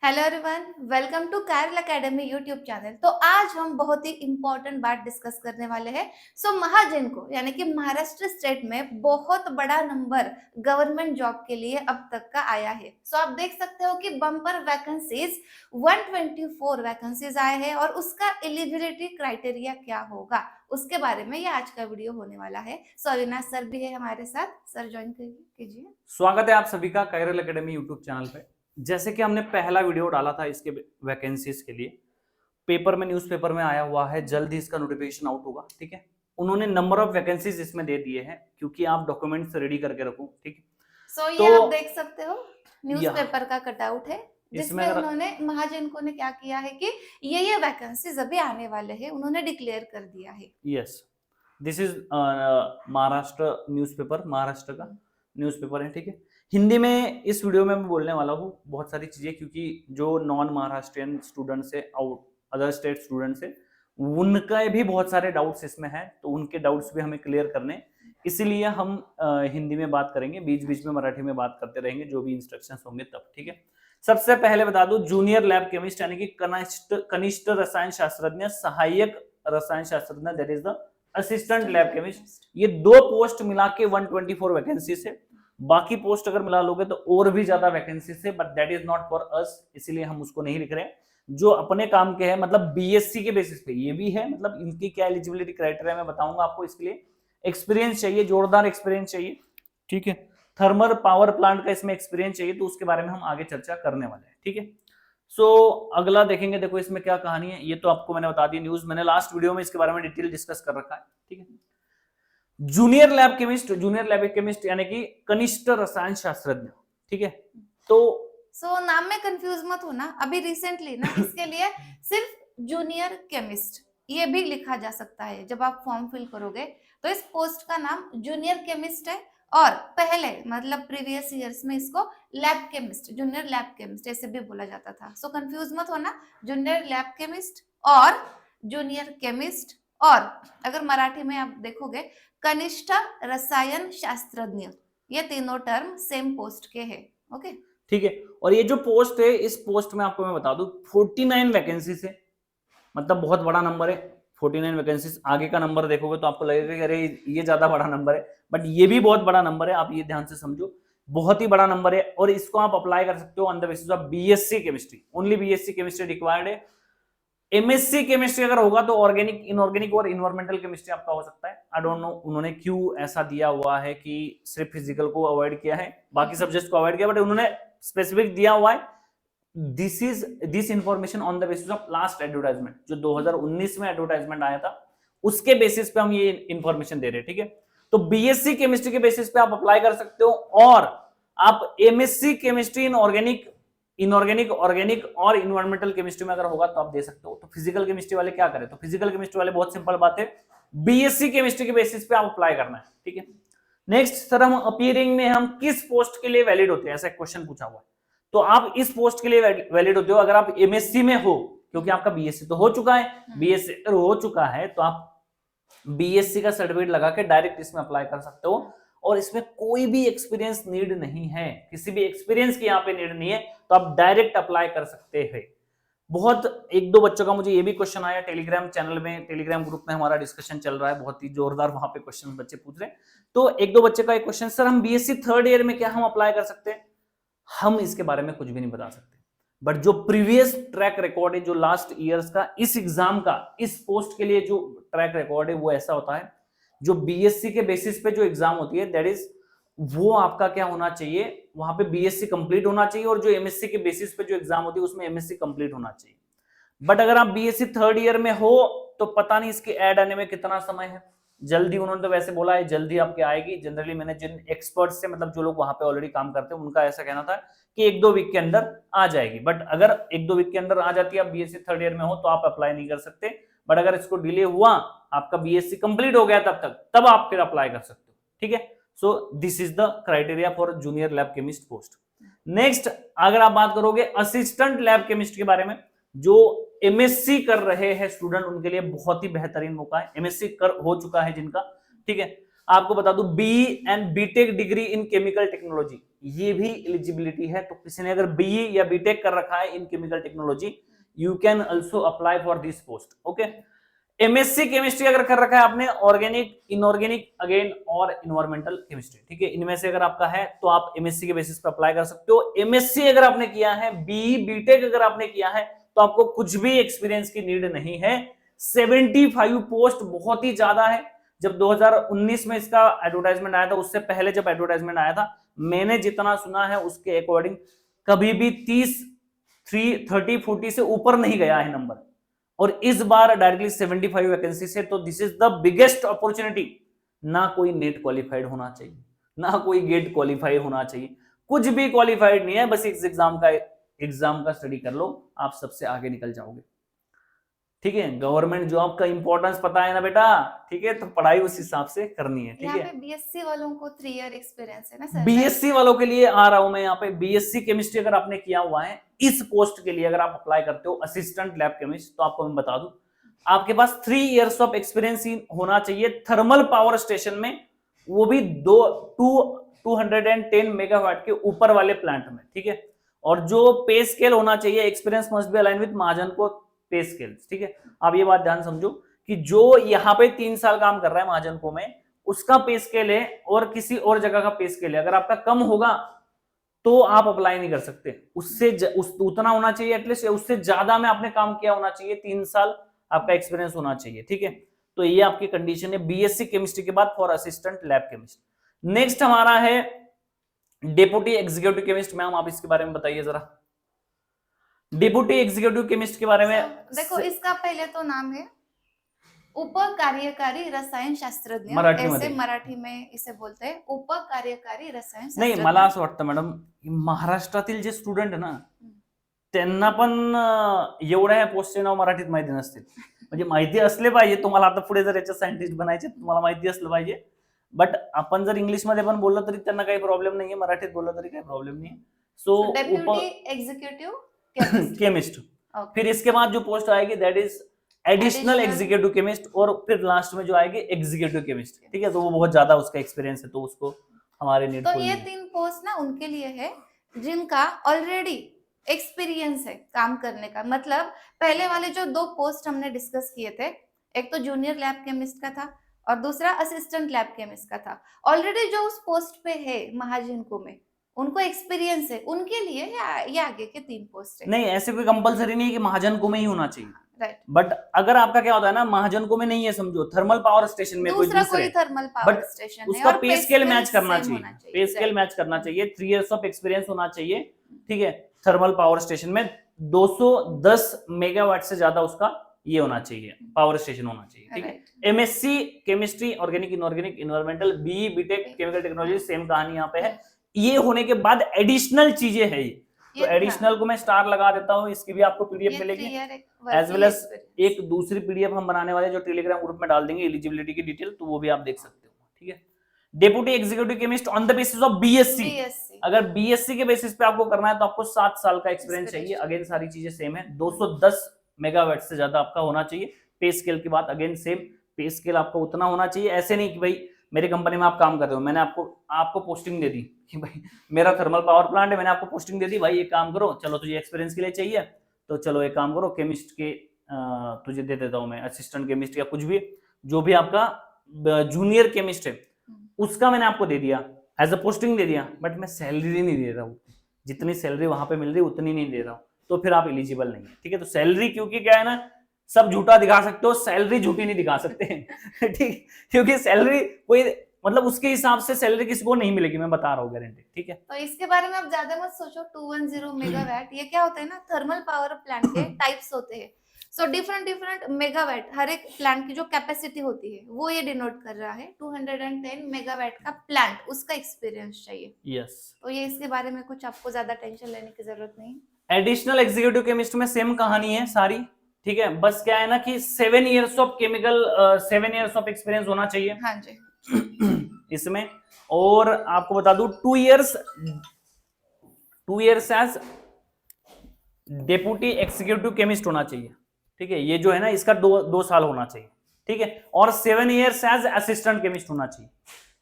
Hello everyone, welcome to Carol academy YouTube channel. तो आज हम बहुत ही इंपॉर्टेंट बात डिस्कस करने वाले हैं। महाजन को यानी कि महाराष्ट्र स्टेट में बहुत बड़ा नंबर गवर्नमेंट जॉब के लिए अब तक का आया है। आप देख सकते हो कि बम्पर वैकेंसीज 124 वैकेंसीज आए हैं और उसका एलिजिबिलिटी क्राइटेरिया क्या होगा उसके बारे में ये आज का वीडियो होने वाला है। अविनाश सर भी है हमारे साथ, सर ज्वाइन कीजिए। स्वागत है आप सभी का कैरल एकेडमी यूट्यूब चैनल पे। जैसे कि हमने पहला वीडियो डाला था इसके वैकेंसीज के लिए, पेपर में न्यूज़पेपर में आया हुआ है, जल्द ही इसका नोटिफिकेशन आउट होगा। ठीक है, उन्होंने नंबर ऑफ वैकेंसीज इसमें दे दिए हैं क्योंकि आप डॉक्यूमेंट्स रेडी करके रखो। ठीक है, ये आप देख सकते हो न्यूज़पेपर का कटआउट है जिसमें उन्होंने महाजन को ने क्या किया है कि ये वैकेंसीज अभी आने वाले हैं, उन्होंने डिक्लेयर कर दिया है। Yes, this is Maharashtra newspaper, Maharashtra का न्यूज़पेपर है। ठीक है, हिंदी में इस वीडियो में मैं बोलने वाला हूँ बहुत सारी चीजें, क्योंकि जो नॉन महाराष्ट्रियन स्टूडेंट्स है और अदर स्टेट स्टूडेंट्स है उनका भी बहुत सारे डाउट्स इसमें हैं, तो उनके डाउट्स भी हमें क्लियर करने, इसीलिए हम हिंदी में बात करेंगे, बीच बीच में मराठी में बात करते रहेंगे जो भी इंस्ट्रक्शंस होंगे तब। ठीक है, सबसे पहले बता दूं, जूनियर लैब केमिस्ट यानी कि कनिष्ठ रसायन शास्त्रज्ञ, सहायक रसायन शास्त्रज्ञ, that is the assistant lab chemist, ये दो पोस्ट मिला के 124 वैकेंसी है। बाकी पोस्ट अगर मिला लोगे तो और भी ज्यादा वैकेंसी है, but that is not for us, इसीलिए हम उसको नहीं लिख रहे हैं। जो अपने काम के हैं, मतलब बीएससी के बेसिस पे ये भी है, मतलब इनकी क्या एलिजिबिलिटी क्राइटेरिया मैं बताऊंगा आपको। इसके लिए एक्सपीरियंस चाहिए, जोरदार एक्सपीरियंस चाहिए। ठीक है, थर्मल पावर प्लांट का इसमें एक्सपीरियंस चाहिए, तो उसके बारे में हम आगे चर्चा करने वाले हैं। ठीक है, अगला देखेंगे, देखो इसमें क्या कहानी है, ये तो आपको मैंने बता दी न्यूज, मैंने लास्ट वीडियो में इसके बारे में डिटेल डिस्कस कर रखा है। ठीक है, जूनियर लैब केमिस्ट यानी कि कनिष्ठ रसायन शास्त्रज्ञ। ठीक है, तो नाम में कंफ्यूज मत होना, अभी रिसेंटली ना इसके लिए सिर्फ जूनियर केमिस्ट ये भी लिखा जा सकता है। जब आप फॉर्म फिल करोगे तो इस पोस्ट का नाम जूनियर केमिस्ट है, और पहले मतलब प्रीवियस ईयर्स में इसको lab chemist, junior lab chemist ऐसे भी बोला जाता था। कंफ्यूज मत होना, जूनियर लैब केमिस्ट और जूनियर केमिस्ट, और अगर मराठी में आप देखोगे कनिष्ठ रसायन शास्त्रज्ञ, ये तीनों टर्म सेम पोस्ट के हैं। ओके, ठीक है, और ये जो पोस्ट है, इस पोस्ट में आपको मैं बता दूं 49 वैकेंसी है, मतलब बहुत बड़ा नंबर है 49 वैकेंसीज। आगे का नंबर देखोगे तो आपको लगेगा कि अरे ये ज्यादा बड़ा नंबर है, बट ये भी बहुत बड़ा नंबर है, आप ये ध्यान से समझो, बहुत ही बड़ा नंबर है। और इसको आप अप्लाई कर सकते हो on the basis of BSc chemistry, only BSc chemistry required है। एमएससी केमिस्ट्री अगर होगा तो ऑर्गेनिक, इनऑर्गेनिक और इन्वायरमेंटल केमिस्ट्री आपका हो सकता है। आई डोंट नो उन्होंने क्यों ऐसा दिया हुआ है कि सिर्फ फिजिकल को अवॉइड किया है, बाकी सब्जेक्ट्स को अवॉइड किया, बट उन्होंने स्पेसिफिक दिया हुआ है। This information on the basis of last advertisement, जो 2019 में एडवर्टाइजमेंट आया था उसके बेसिस पे हम ये इंफॉर्मेशन दे रहे हैं। ठीक है, तो बीएससी केमिस्ट्री के बेसिस पे आप अप्लाई कर सकते हो, और आप MSc chemistry in organic, inorganic, organic और इन्वायरमेंटल केमिस्ट्री में अगर होगा तो आप दे सकते हो। तो फिजिकल केमिस्ट्री वाले क्या करें, तो फिजिकल केमिस्ट्री वाले बहुत सिंपल बात है, बीएससी केमिस्ट्री के बेसिस पे आप अप्लाई करना है। ठीक है, नेक्स्ट सर, हम अपीयरिंग में हम किस पोस्ट के लिए वैलिड होते हैं, ऐसा क्वेश्चन पूछा हुआ है। तो आप इस पोस्ट के लिए वैलिड होते हो अगर आप एमएससी में हो, क्योंकि आपका बीएससी तो हो चुका है, बीएससी अगर हो चुका है तो आप बीएससी का सर्टिफिकेट लगा के डायरेक्ट इसमें अप्लाई कर सकते हो, और इसमें कोई भी एक्सपीरियंस नीड नहीं है, किसी भी एक्सपीरियंस की यहाँ पे नीड नहीं है, तो आप डायरेक्ट अप्लाई कर सकते हैं। बहुत एक दो बच्चों का मुझे ये भी क्वेश्चन आया टेलीग्राम चैनल में, टेलीग्राम ग्रुप में हमारा डिस्कशन चल रहा है, बहुत ही जोरदार वहां पे क्वेश्चन बच्चे पूछ रहे हैं। तो एक दो बच्चे का एक क्वेश्चन, सर हम बीएससी थर्ड ईयर में क्या हम अप्लाई कर सकते हैं? हम इसके बारे में कुछ भी नहीं बता सकते, बट जो प्रीवियस ट्रैक रिकॉर्ड है, जो लास्ट ईयर्स का इस एग्जाम का, इस पोस्ट के लिए जो ट्रैक रिकॉर्ड है वो ऐसा होता है, जो बीएससी के बेसिस पे जो एग्जाम होती है दैट इज, वो आपका क्या होना चाहिए, वहां पे बीएससी कंप्लीट होना चाहिए, और जो एमएससी के बेसिस पे जो एग्जाम होती है उसमें एमएससी कंप्लीट होना चाहिए। बट अगर आप बीएससी थर्ड ईयर में हो तो पता नहीं इसके ऐड आने में कितना समय है, जल्दी, उन्होंने तो वैसे बोला है जल्दी आपके आएगी। जनरली मैंने जिन एक्सपर्ट्स से, मतलब जो लोग वहां पे ऑलरेडी काम करते हैं, उनका ऐसा कहना था कि एक दो वीक के अंदर आ जाएगी। बट अगर एक दो वीक के अंदर आ जाती है, आप बीएससी थर्ड ईयर में हो तो आप अप्लाई नहीं कर सकते, बट अगर इसको डिले हुआ, आपका बीएससी कंप्लीट हो गया तब तक, तब आप फिर अप्लाई कर सकते हो। ठीक है, so this is the criteria for junior lab chemist post. Next, अगर आप बात करोगे असिस्टेंट लैब केमिस्ट के बारे में, जो एमएससी कर रहे हैं स्टूडेंट, उनके लिए बहुत ही बेहतरीन मौका है, एमएससी कर हो चुका है जिनका। ठीक है, आपको बता दूं B and BTech degree in chemical technology, ये भी एलिजिबिलिटी है। तो किसी ने अगर बीई या बीटेक कर रखा है इन chemical technology, you can also apply for this post. Okay, MSc chemistry अगर कर रखा है आपने, ऑर्गेनिक, इनऑर्गेनिक अगेन और इन्वायरमेंटल केमिस्ट्री, ठीक है, इनमें से अगर आपका है तो आप एमएससी के बेसिस पर अप्लाई कर सकते हो। एमएससी अगर आपने किया है, बीई बीटेक अगर आपने किया है, तो आपको कुछ भी एक्सपीरियंस की नीड नहीं है। 75 पोस्ट बहुत ही ज्यादा है। जब 2019 में इसका एडवर्टाइजमेंट आया था, उससे पहले जब एडवर्टाइजमेंट आया था, मैंने जितना सुना है उसके अकॉर्डिंग कभी भी 30-40 से ऊपर नहीं गया है नंबर, और इस बार डायरेक्टली 75 वैकेंसी से। तो this is the biggest opportunity. ना कोई नेट क्वालिफाइड होना चाहिए, ना कोई गेट क्वालिफाइड होना चाहिए, कुछ भी क्वालिफाइड नहीं है, बस इस एग्जाम का स्टडी कर लो, आप सबसे आगे निकल जाओगे। ठीक है, गवर्नमेंट जॉब का इंपॉर्टेंस पता है ना बेटा, ठीक है, तो पढ़ाई उस हिसाब से करनी है। ठीक यहाँ है, पे बीएससी वालों को 3 ईयर एक्सपीरियंस है ना सर? बीएससी वालों के लिए आ रहा हूं मैं यहाँ पे। बीएससी केमिस्ट्री अगर आपने किया हुआ है, इस पोस्ट के लिए अगर आप अप्लाई करते हो असिस्टेंट लैब केमिस्ट, तो आपको मैं बता दूं आपके पास 3 इयर्स ऑफ एक्सपीरियंस होना चाहिए थर्मल पावर स्टेशन में, वो भी 210 मेगावाट के ऊपर वाले प्लांट में। ठीक है, और जो पे स्केल होना चाहिए, experience must be align with Mahajan को पे स्केल। ठीक है, आप ये बात ध्यान समझो कि जो यहाँ पे 3 साल काम कर रहा है महाजन को में, उसका पे स्केल है और किसी और जगह का पे स्केल है, अगर आपका कम होगा तो आप अप्लाई नहीं कर सकते। उससे उतना होना चाहिए एटलीस्ट, उससे ज्यादा में आपने काम किया होना चाहिए, 3 साल आपका एक्सपीरियंस होना चाहिए। ठीक है, तो ये आपकी कंडीशन है बीएससी केमिस्ट्री के बाद for assistant lab chemist. Next हमारा है डेप्यूटी एग्जीक्यूटिव केमिस्ट। मैम आप इसके बारे में बताइए जरा, डेप्यूटी एग्जीक्यूटिव केमिस्ट के बारे में। देखो, इसका पहले तो नाम है उप कार्यकारी रसायन शास्त्रज्ञ, मराठीमध्ये. ऐसे मराठी में इसे बोलते हैं, उप कार्यकारी रसायन नाही, शास्त्रज्ञ. मला असं वाटतं मॅडम, महाराष्ट्रातील जे स्टुडंट आहे ना, त्यांना पण एवढ्या पोस्टचे नाव मराठीत माहिती नसतील. म्हणजे माहिती असले पाहिजे तुम्हाला, आता पुढे जर याच्या सायंटिस्ट बनायचे तुम्हाला माहिती असलं पाहिजे, बट आपण जर इंग्लिश मध्ये पण बोललो तरी त्यांना काही प्रॉब्लेम नाहीये, मराठीत बोललो तरी काही प्रॉब्लेम नाही. सो डेप्यूटी एग्जीक्यूटिव केमिस्ट, फिर इसके बाद जो पोस्ट आएगी that is additional executive chemist, और फिर लास्ट में जो आएगी एग्जीक्यूटिव केमिस्ट. ठीक है, तो वो बहुत ज्यादा उसका एक्सपीरियंस है, तो उसको हमारे नीड. तो ये 3 पोस्ट ना उनके लिए है जिनका ऑलरेडी एक्सपीरियंस है काम करने का। मतलब पहले वाले जो 2 पोस्ट हमने डिस्कस किए थे, एक तो जूनियर लैब केमिस्ट का था और दूसरा असिस्टेंट लैब केमिस्ट का था। ऑलरेडी जो उस पोस्ट पे है महाजिनको में, उनको एक्सपीरियंस है, उनके लिए ये आगे के 3 पोस्ट है। नहीं, ऐसे कोई कंपलसरी नहीं है कि महाजन को में ही होना चाहिए, राइट। बट अगर आपका क्या होता है ना, महाजन को में नहीं है, समझो थर्मल पावर स्टेशन में दूसरा कोई कोई थर्मल पावर बट स्टेशन है उसका और पे स्केल मैच करना same चाहिए, होना चाहिए। पे स्केल मैच करना चाहिए, 3 इयर्स ऑफ एक्सपीरियंस होना चाहिए। ठीक है, थर्मल पावर स्टेशन में 210 मेगावाट से ज्यादा उसका ये होना चाहिए, पावर स्टेशन होना चाहिए। ठीक है, MSc chemistry, organic, inorganic, environmental, BE, BTech, chemical technology, same कहानी यहाँ पे है। ये होने के बाद एडिशनल चीजें है ये, तो एडिशनल को मैं स्टार लगा देता हूँ, इसकी भी आपको पीडीएफ मिलेगी, एज वेल एज एक दूसरी पीडीएफ हम बनाने वाले जो टेलीग्राम ग्रुप में डाल देंगे एलिजिबिलिटी की डिटेल, तो वो भी आप देख सकते हो। ठीक है, deputy executive chemist on the basis of BSc. अगर बीएससी के बेसिस पे आपको करना है तो आपको 7 साल का एक्सपीरियंस चाहिए। अगेन सारी चीजें सेम है, 210 मेगावाट से ज्यादा आपका होना चाहिए। पे स्केल की बात अगेन सेम, पे स्केल आपका उतना होना चाहिए। ऐसे नहीं कि भाई मेरी कंपनी में आप काम कर रहे हो, मैंने आपको पोस्टिंग दे दी कि भाई मेरा थर्मल पावर प्लांट है, मैंने आपको पोस्टिंग दे दी, भाई एक काम करो, चलो तुझे एक्सपीरियंस के लिए चाहिए तो चलो एक काम करो, केमिस्ट के तुझे दे देता हूं मैं, असिस्टेंट केमिस्ट या कुछ भी, जो भी आपका जूनियर केमिस्ट है उसका मैंने आपको दे दिया, एज अ पोस्टिंग दे दिया, बट मैं सैलरी नहीं दे रहा हूँ, जितनी सैलरी वहां पे मिल रही है उतनी नहीं दे रहा हूँ, तो फिर आप एलिजिबल नहीं है। ठीक है, तो सैलरी, क्योंकि क्या है ना, सब झूठा दिखा सकते हो, सैलरी झूठी नहीं दिखा सकते। ठीक, क्योंकि सैलरी कोई मतलब उसके हिसाब से सैलरी किसी को नहीं मिलेगी, मैं बता रहा हूँ गारंटी। ठीक है, तो इसके बारे में आप ज्यादा मत सोचो। 210 मेगावाट, ये क्या होता है ना, थर्मल पावर प्लांट के टाइप्स होते हैं। सो डिफरेंट मेगावाट, हर एक प्लांट की जो कैपेसिटी होती है वो ये डिनोट कर रहा है। 210 मेगावाट का प्लांट, उसका एक्सपीरियंस चाहिए। यस, तो ये इसके बारे में कुछ आपको ज्यादा टेंशन लेने की जरूरत नहीं। एडिशनल एग्जीक्यूटिव केमिस्ट में सेम कहानी है सारी। ठीक है, बस क्या है ना कि 7 years of chemical 7 years of experience होना चाहिए। हाँ जी। इसमें, और आपको बता दूं 2 years as deputy executive chemist होना चाहिए। ठीक है, ये जो है ना इसका 2 साल होना चाहिए। ठीक है, और 7 इयर्स एज असिस्टेंट केमिस्ट होना चाहिए।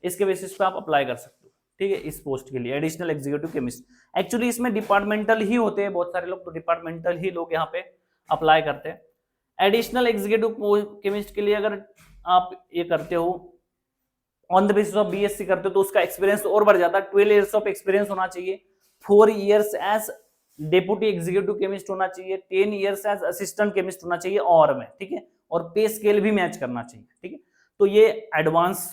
इसके बेसिस पे आप अप्लाई कर सकते हो। ठीक है, इस पोस्ट के लिए एडिशनल एग्जीक्यूटिव केमिस्ट। एक्चुअली इसमें डिपार्टमेंटल ही होते हैं बहुत सारे लोग, तो डिपार्टमेंटल ही लोग यहाँ पे अप्लाई करते हैं। एडिशनल एग्जीक्यूटिव केमिस्ट के लिए अगर आप ये करते हो on the basis of BSc करते हो तो उसका एक्सपीरियंस और बढ़ जाता है। 12 इयर्स ऑफ एक्सपीरियंस होना चाहिए, 4 years as deputy executive chemist होना चाहिए, 10 इयर्स एज असिस्टेंट केमिस्ट होना चाहिए और में, ठीक है, और पे स्केल भी मैच करना चाहिए, ठीक है। तो ये एडवांस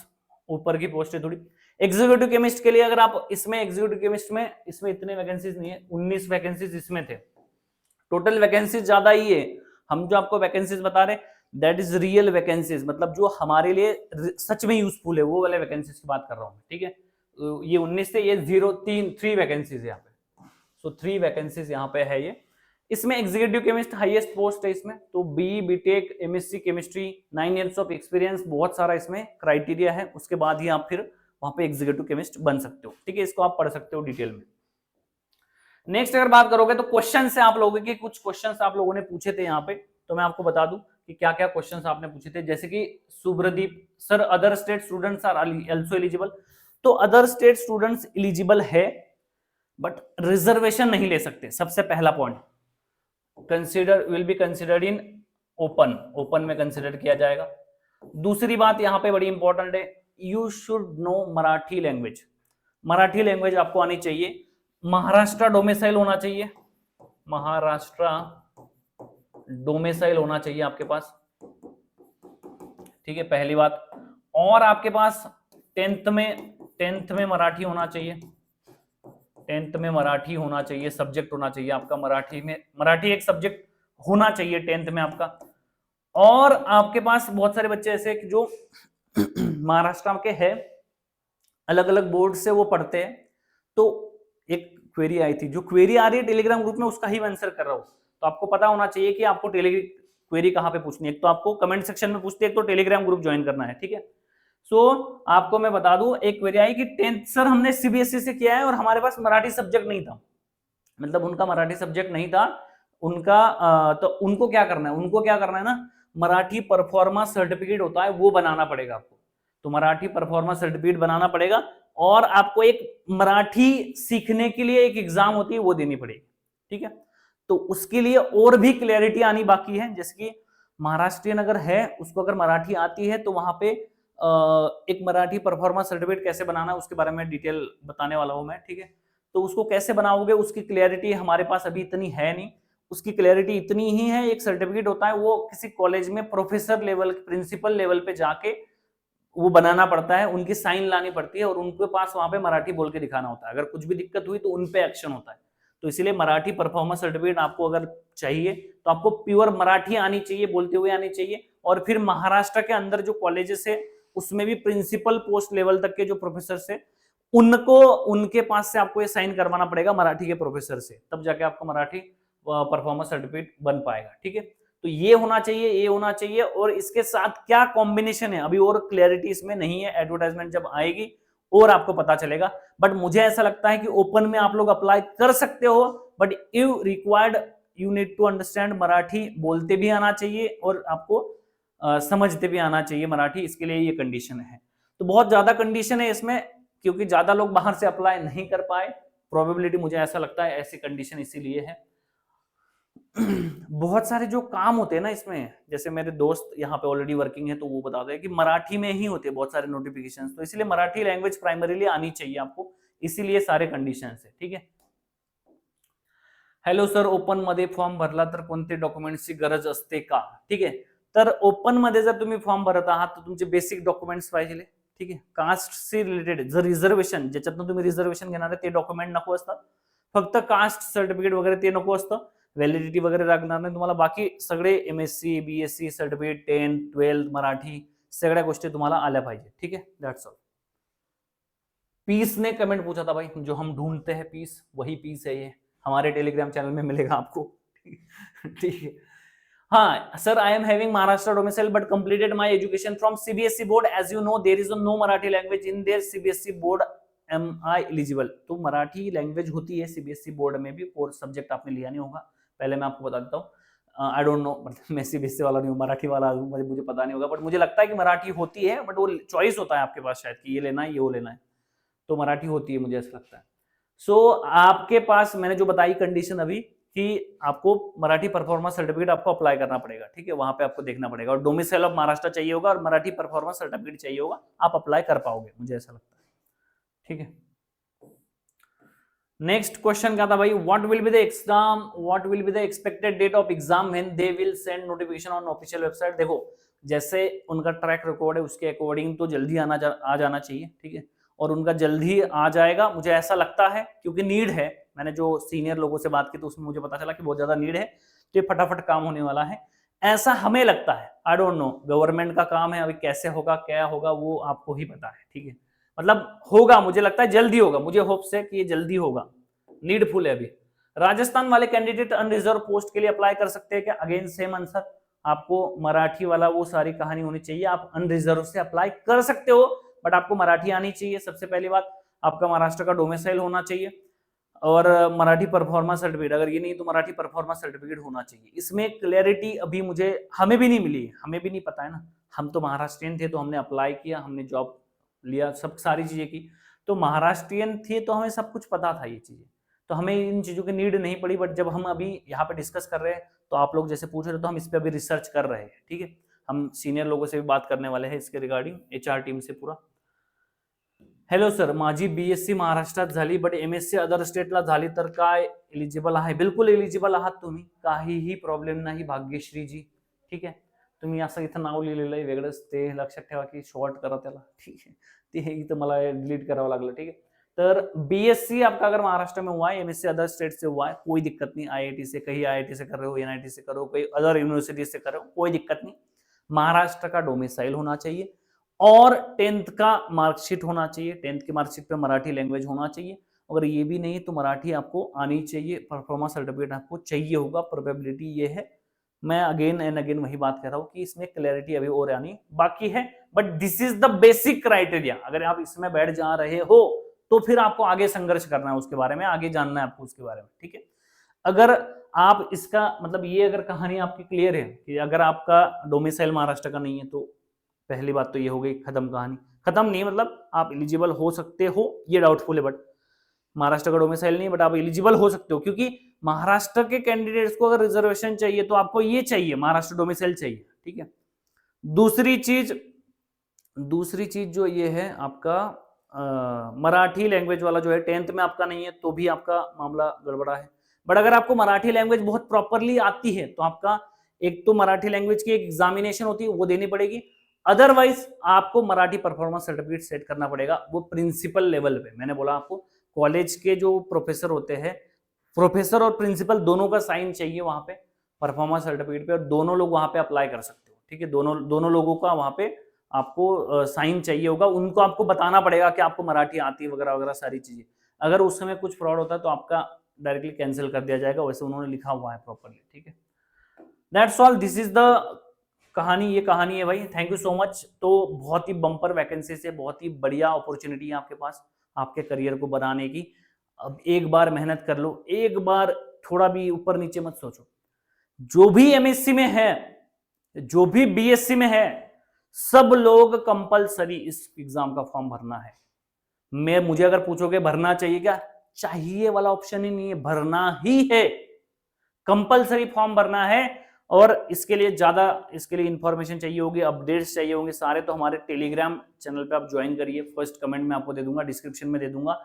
ऊपर की पोस्ट है थोड़ी। एग्जीक्यूटिव केमिस्ट के लिए अगर आप इसमें एग्जीक्यूटिव केमिस्ट में इसमें इतने वैकेंसीज नहीं है, 19 वैकेंसीज इसमें थे। टोटल वैकेंसीज ज्यादा ही है, हम जो आपको वैकेंसीज बता रहे दैट इज रियल वैकेंसीज, मतलब जो हमारे लिए सच में यूजफुल है वो वाले वैकेंसीज की बात कर रहा हूँ, ठीक है। ये 19 थे, ये 3 वैकेंसीज है यहाँ पे, सो 3 वैकेंसीज यहाँ पे है ये। इसमें एग्जीक्यूटिव केमिस्ट हाईएस्ट पोस्ट है इसमें, तो B BTech MSc chemistry 9 years of experience, बहुत सारा इसमें क्राइटेरिया है, उसके बाद ही आप फिर वहां पे एग्जीक्यूटिव केमिस्ट बन सकते हो, ठीक है। इसको आप पढ़ सकते हो डिटेल में। नेक्स्ट अगर बात करोगे तो क्वेश्चन से आप लोगों के कुछ क्वेश्चन आप लोगों ने पूछे थे यहाँ पे, तो मैं आपको बता दूं कि क्या क्या क्वेश्चन आपने पूछे थे। जैसे कि Subradeep sir, other state students are also eligible, तो अदर स्टेट स्टूडेंट्स एलिजिबल है बट रिजर्वेशन नहीं ले सकते। सबसे पहला point, consider will be considered in open में कंसिडर किया जाएगा। दूसरी बात यहाँ पे बड़ी इंपॉर्टेंट है, you should know Marathi language, Marathi language आपको आनी चाहिए। महाराष्ट्र डोमिसाइल होना चाहिए, महाराष्ट्र डोमिसाइल होना चाहिए आपके पास, ठीक है, पहली बात। और आपके पास 10th में मराठी होना चाहिए, 10th में मराठी होना चाहिए, सब्जेक्ट होना चाहिए आपका मराठी में, मराठी एक सब्जेक्ट होना चाहिए 10th में आपका। और आपके पास बहुत सारे बच्चे ऐसे कि जो महाराष्ट्र के हैं, अलग अलग बोर्ड से वो पढ़ते हैं, तो एक क्वेरी आई थी, जो क्वेरी आ रही है टेलीग्राम ग्रुप में उसका ही मैं आंसर कर रहा हूं, तो आपको पता होना चाहिए कि आपको क्वेरी कहां पे पूछनी है। एक तो आपको कमेंट सेक्शन में पूछते हैं, एक तो टेलीग्राम ग्रुप ज्वाइन करना है, ठीक है। सो आपको मैं बता दूं, एक क्वेरी आई कि 10th सर हमने सीबीएसई से किया है और हमारे पास मराठी सब्जेक्ट नहीं था, मतलब उनका मराठी सब्जेक्ट नहीं था उनका, तो उनको क्या करना है, उनको क्या करना है ना, मराठी परफॉर्मा सर्टिफिकेट होता है वो बनाना पड़ेगा आपको, तो मराठी परफॉर्मा सर्टिफिकेट बनाना पड़ेगा। और आपको एक मराठी सीखने के लिए एक एग्जाम होती है वो देनी पड़ेगी, ठीक है। तो उसके लिए और भी क्लैरिटी आनी बाकी है, जैसे कि महाराष्ट्रियन अगर है उसको अगर मराठी आती है तो वहां पे एक मराठी परफॉर्मा सर्टिफिकेट कैसे बनाना है उसके बारे में डिटेल बताने वाला हूं मैं, ठीक है। तो उसको कैसे बनाओगे उसकी क्लैरिटी हमारे पास अभी इतनी है नहीं, उसकी क्लैरिटी इतनी ही है, एक सर्टिफिकेट होता है वो किसी कॉलेज में प्रोफेसर लेवल, प्रिंसिपल लेवल पे जाके वो बनाना पड़ता है, उनकी साइन लानी पड़ती है और उनके पास वहां पे मराठी बोल के दिखाना होता है, अगर कुछ भी दिक्कत हुई तो उन पे एक्शन होता है। तो इसीलिए मराठी परफॉर्मेंस सर्टिफिकेट आपको अगर चाहिए तो आपको प्योर मराठी आनी चाहिए, बोलते हुए आनी चाहिए। और फिर महाराष्ट्र के अंदर जो कॉलेजेस है उसमें भी प्रिंसिपल पोस्ट लेवल तक के जो प्रोफेसर है उनको, उनके पास से आपको ये साइन करवाना पड़ेगा मराठी के प्रोफेसर से, तब जाके आपको मराठी परफॉर्मेंस सर्टिफिकेट बन पाएगा, ठीक है। तो ये होना चाहिए, ये होना चाहिए। और इसके साथ क्या कॉम्बिनेशन है अभी और क्लैरिटी इसमें नहीं है, एडवर्टाइजमेंट जब आएगी और आपको पता चलेगा। बट मुझे ऐसा लगता है कि ओपन में आप लोग अप्लाई कर सकते हो, but you required, you need to understand Marathi, बोलते भी आना चाहिए और आपको समझते भी आना चाहिए मराठी, इसके लिए ये कंडीशन है। तो बहुत ज्यादा कंडीशन है इसमें, क्योंकि ज्यादा लोग बाहर से अप्लाई नहीं कर पाए, प्रोबेबिलिटी मुझे ऐसा लगता है ऐसी कंडीशन इसीलिए है। बहुत सारे जो काम होते हैं ना इसमें, जैसे मेरे दोस्त यहाँ पे ऑलरेडी वर्किंग है तो वो बताते हैं कि मराठी में ही होते हैं बहुत सारे नोटिफिकेशंस, तो इसलिए मराठी लैंग्वेज प्राइमरीली आनी चाहिए आपको, इसीलिए सारे कंडिशन्स है, ठीक है। हॅलो सर, ओपन मध्ये फॉर्म भरला तर कोणते डॉक्युमेंट्सची गरज असते का? ठीक आहे, तर ओपन मध्ये जर तुम्ही फॉर्म भरत आहात तर तुमचे बेसिक डॉक्युमेंट्स पाहिजे, ठीक आहे। कास्टशी रिलेटेड जर रिझर्वेशन, ज्याच्यातून तुम्ही रिझर्वेशन घेणार आहे ते डॉक्युमेंट नको असतात, फक्त कास्ट सर्टिफिकेट वगैरे ते नको असतं, व्हॅलिडिटी वगैरे लागणार नाही तुम्हाला, बाकी सगळे MSc BSc certificate 10th 12th Marathi सगळ्या गोष्टी तुम्हाला आल्या पाहिजे, ठीक है, दैट्स ऑल। पीस ने कमेंट पूछा था भाई, जो हम ढूंढते हैं पीस, वही पीस है ये, हमारे टेलीग्राम चैनल में मिलेगा आपको, ठीक है। हाँ sir, I am having Maharashtra domicile but completed my education from CBSE board, as you know there is no Marathi language in there CBSE board, am I eligible? तो मराठी लैंग्वेज होती है सीबीएसई बोर्ड में भी, और सब्जेक्ट आपने लिया नहीं होगा, पहले मैं आपको बता देता हूँ, आई डोंट नो, मैं सीबीएसई वाला नहीं हूँ, मराठी वाला हूँ, मुझे पता नहीं होगा, बट मुझे लगता है कि मराठी होती है, बट वो चॉइस होता है आपके पास शायद कि ये लेना है ये वो लेना है, तो मराठी होती है, मुझे ऐसा लगता है। सो आपके पास मैंने जो बताई कंडीशन अभी कि आपको मराठी परफॉर्मेंस सर्टिफिकेट आपको अप्लाई करना पड़ेगा, ठीक है, वहां पे आपको देखना पड़ेगा, और डोमिसाइल ऑफ महाराष्ट्र चाहिए होगा और मराठी परफॉर्मेंस सर्टिफिकेट चाहिए होगा, आप अप्लाई कर पाओगे, मुझे ऐसा लगता है, ठीक है। नेक्स्ट क्वेश्चन क्या था भाई, what will be the exam, what will be the expected date of exam when they will send notification on official website. देखो जैसे उनका ट्रैक रिकॉर्ड है उसके अकॉर्डिंग तो जल्दी आ जाना चाहिए, ठीक है, और उनका जल्दी आ जाएगा मुझे ऐसा लगता है, क्योंकि नीड है, मैंने जो सीनियर लोगों से बात की तो उसमें मुझे पता चला कि बहुत ज्यादा नीड है, तो ये फटाफट काम होने वाला है, ऐसा हमें लगता है। आई डोंट नो, गवर्नमेंट का काम है, अभी कैसे होगा क्या होगा वो आपको ही पता है, ठीक है, मतलब होगा, मुझे लगता है जल्दी होगा, मुझे होप्स है कि ये जल्दी होगा, नीडफुल है अभी। राजस्थान वाले कैंडिडेट अनरिजर्व पोस्ट के लिए अप्लाई कर सकते हैं क्या? अगेन सेम आंसर, आपको मराठी वाला वो सारी कहानी होनी चाहिए, आप अनरिजर्व से अप्लाई कर सकते हो, बट आपको मराठी आनी चाहिए सबसे पहली बात, आपका महाराष्ट्र का डोमिसाइल होना चाहिए, और मराठी परफॉर्मेंस सर्टिफिकेट, अगर ये नहीं तो मराठी परफॉर्मेंस सर्टिफिकेट होना चाहिए। इसमें क्लैरिटी अभी मुझे हमें भी नहीं मिली, हमें भी नहीं पता है ना, हम तो महाराष्ट्रियन थे तो हमने अप्लाई किया, हमने जॉब लिया, सब सारी चीजें की, तो महाराष्ट्रियन थे तो हमें सब कुछ पता था ये चीजें, तो हमें इन चीजों की नीड नहीं पड़ी। बट जब हम अभी यहाँ पे डिस्कस कर रहे हैं तो आप लोग जैसे पूछ रहे हो तो हम इस पे अभी रिसर्च कर रहे हैं, ठीक है, हम सीनियर लोगों से भी बात करने वाले हैं इसके रिगार्डिंग, एचआर टीम से पूरा। हॅलो सर, माझी बीएससी महाराष्ट्रात झाली बट एमएससी अदर स्टेटला झाली तर काय एलिजिबल आहे? बिलकुल एलिजिबल आहात तुम्ही, काहीही प्रॉब्लेम नाही भाग्यश्री जी, ठीक आहे, तुम्ही असं इथं नाव लिहिलेलं आहे वेगळंच, ते लक्षात ठेवा की शॉर्ट करा त्याला, ठीक है, ते इथं मला डिलीट करावं लागलं, ठीक है। तर बीएससी आपका अगर महाराष्ट्र में हुआ है, एमएससी अदर स्टेट से हुआ है, कोई दिक्कत नहीं, आईआईटी से, कहीं आईआईटी से कर रहे हो, एनआईटी से कर रहे हो, कोई अदर यूनिवर्सिटी से कर रहे हो, कोई दिक्कत नहीं, महाराष्ट्र का डोमिसाइल होना चाहिए और 10th का मार्कशीट होना चाहिए, 10th की मार्कशीट पे मराठी लैंग्वेज होना चाहिए, अगर ये भी नहीं तो मराठी आपको आनी चाहिए, परफॉर्मेंस सर्टिफिकेट आपको चाहिए होगा, प्रोबेबिलिटी ये है। मैं अगेन एंड अगेन वही बात कर रहा हूँ कि इसमें क्लैरिटी अभी और आनी बाकी है, but this is the basic criteria. अगर आप इसमें बैठ जा रहे हो तो फिर आपको आगे संघर्ष करना है उसके बारे में, आगे जानना है आपको उसके बारे में, ठीक है। अगर आप इसका मतलब ये अगर कहानी आपकी क्लियर है कि अगर आपका डोमिसाइल महाराष्ट्र का नहीं है तो पहली बात तो ये हो गई खत्म कहानी, खत्म नहीं मतलब आप एलिजिबल हो सकते हो, ये डाउटफुल है, बट महाराष्ट्र का डोमिसाइल नहीं, बट आप एलिजिबल हो सकते हो, क्योंकि महाराष्ट्र के कैंडिडेट्स को अगर रिजर्वेशन चाहिए तो आपको ये चाहिए, महाराष्ट्र डोमिसाइल चाहिए, ठीक है। दूसरी चीज जो ये है आपका मराठी लैंग्वेज वाला जो है 10th में आपका नहीं है तो भी आपका मामला गड़बड़ा है, बट अगर आपको मराठी लैंग्वेज बहुत प्रॉपरली आती है तो आपका एक तो मराठी लैंग्वेज की एक एग्जामिनेशन होती है वो देनी पड़ेगी, अदरवाइज आपको मराठी परफॉर्मेंस सर्टिफिकेट सेट करना पड़ेगा, वो प्रिंसिपल लेवल पे। मैंने बोला आपको कॉलेज के जो प्रोफेसर होते हैं, प्रोफेसर और प्रिंसिपल दोनों का साइन चाहिए वहां पे परफॉर्मेंस सर्टिफिकेट पे, और दोनों लोग वहां पे अप्लाई कर सकते हो, ठीक है, दोनों लोगों का वहां पे आपको साइन चाहिए होगा, उनको आपको बताना पड़ेगा कि आपको मराठी आती है वगैरह वगैरह सारी चीजें। अगर उस समय कुछ फ्रॉड होता है तो आपका डायरेक्टली कैंसिल कर दिया जाएगा, वैसे उन्होंने लिखा हुआ है प्रॉपरली, ठीक है। That's all, this is the कहानी, ये कहानी है भाई, थैंक यू सो मच। तो बहुत ही बम्पर वैकेंसी से बहुत ही बढ़िया अपॉर्चुनिटी है आपके पास आपके करियर को बनाने की। अब एक बार मेहनत कर लो, एक बार थोड़ा भी ऊपर नीचे मत सोचो। जो भी एमएससी में है, जो भी बीएससी में है, सब लोग कंपलसरी इस एग्जाम का फॉर्म भरना है। मुझे अगर पूछोगे भरना चाहिए क्या, चाहिए वाला ऑप्शन ही नहीं है, भरना ही है, कंपलसरी फॉर्म भरना है। और इसके लिए इंफॉर्मेशन चाहिए होगी, अपडेट्स चाहिए होंगे सारे, तो हमारे टेलीग्राम चैनल पे आप ज्वाइन करिए, फर्स्ट कमेंट में आपको दे दूंगा, डिस्क्रिप्शन में दे दूंगा,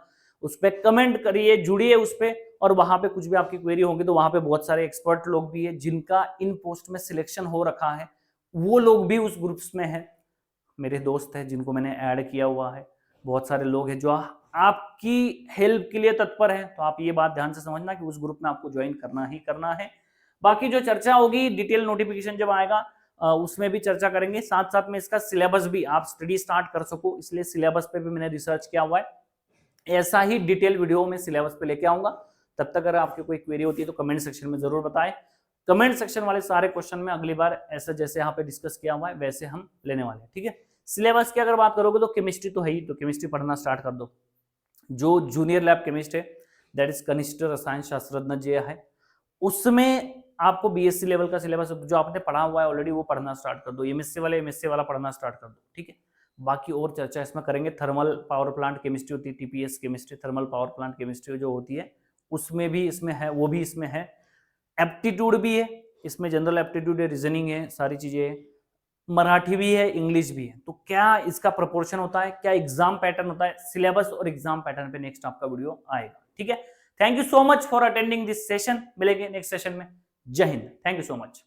उस पर कमेंट करिए, जुड़िए उस पर, और वहां पे कुछ भी आपकी क्वेरी होगी तो वहां पे बहुत सारे एक्सपर्ट लोग भी है जिनका इन पोस्ट में सिलेक्शन हो रखा है, वो लोग भी उस ग्रुप्स में है, मेरे दोस्त हैं जिनको मैंने ऐड किया हुआ है, बहुत सारे लोग हैं जो आपकी हेल्प के लिए तत्पर हैं। तो आप ये बात ध्यान से समझना कि उस ग्रुप में आपको ज्वाइन करना ही करना है। बाकी जो चर्चा होगी, डिटेल नोटिफिकेशन जब आएगा उसमें भी चर्चा करेंगे, साथ साथ में इसका सिलेबस भी आप स्टडी स्टार्ट कर सको, इसलिए सिलेबस पे भी मैंने रिसर्च किया हुआ है, ऐसा ही डिटेल वीडियो में सिलेबस पे लेके आऊंगा। तब तक अगर आपकी कोई क्वेरी होती है तो कमेंट सेक्शन में जरूर बताएं। कमेंट सेक्शन वाले सारे क्वेश्चन में अगली बार ऐसा जैसे यहाँ पे डिस्कस किया हुआ है वैसे हम लेने वाले हैं, ठीक है। सिलेबस की अगर बात करोगे तो केमिस्ट्री तो है ही, तो केमिस्ट्री पढ़ना स्टार्ट कर दो। जो जूनियर लैब केमिस्ट है, दैट इज कनिष्ठ रसायन शास्त्रज्ञ जे है, उसमें आपको बीएससी लेवल का सिलेबस जो आपने पढ़ा हुआ है ऑलरेडी वो पढ़ना स्टार्ट कर दो, एमएससी वाला पढ़ना स्टार्ट कर दो, ठीक है। बाकी और चर्चा इसमें करेंगे। थर्मल पावर प्लांट केमिस्ट्री होती है, TPS chemistry, thermal power plant chemistry जो होती है उसमें भी इसमें है, वो भी इसमें है। एप्टीट्यूड भी है इसमें, जनरल एप्टीट्यूड है, रीजनिंग है, सारी चीजें है। मराठी भी है, इंग्लिश भी है। तो क्या इसका प्रोपोर्शन होता है, क्या एग्जाम पैटर्न होता है, सिलेबस और एग्जाम पैटर्न पे नेक्स्ट आपका वीडियो आएगा। ठीक है, thank you so much for attending this session. मिलेंगे नेक्स्ट सेशन में। जय Hind, thank you so much.